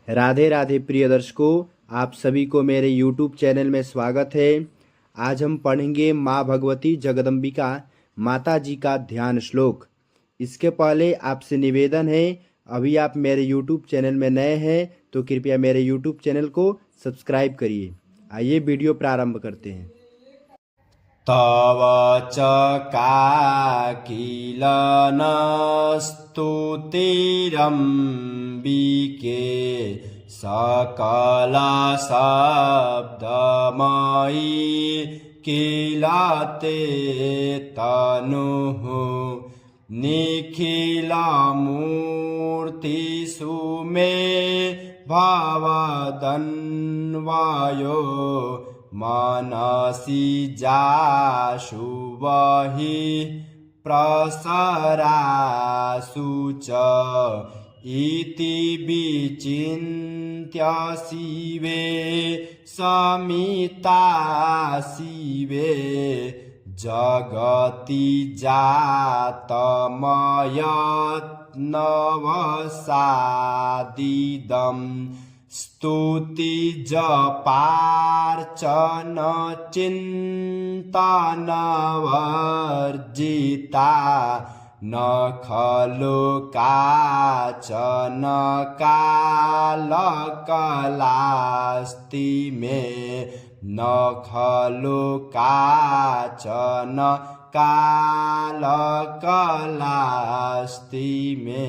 राधे राधे प्रिय दर्शकों, आप सभी को मेरे YouTube चैनल में स्वागत है। आज हम पढ़ेंगे माँ भगवती जगदम्बिका माता जी का ध्यान श्लोक। इसके पहले आपसे निवेदन है, अभी आप मेरे YouTube चैनल में नए हैं तो कृपया मेरे YouTube चैनल को सब्सक्राइब करिए। आइए वीडियो प्रारंभ करते हैं। तव च काकिल न स्तुतिरम्बिके सकल शब्दमयी किल ते तनुः निखिलमूर्तिषु मे भवदन्वयो मनसि जाशु वहि प्रसरासु च इति विचिन्त्य शिवे समिता शिवे जगति जातमयत्नवसादिदम् स्तुति जपार्चन चिन्तनवर्जिता न खलु काचन कालकलास्ति मे न खलु काचन कालकलास्ति मे।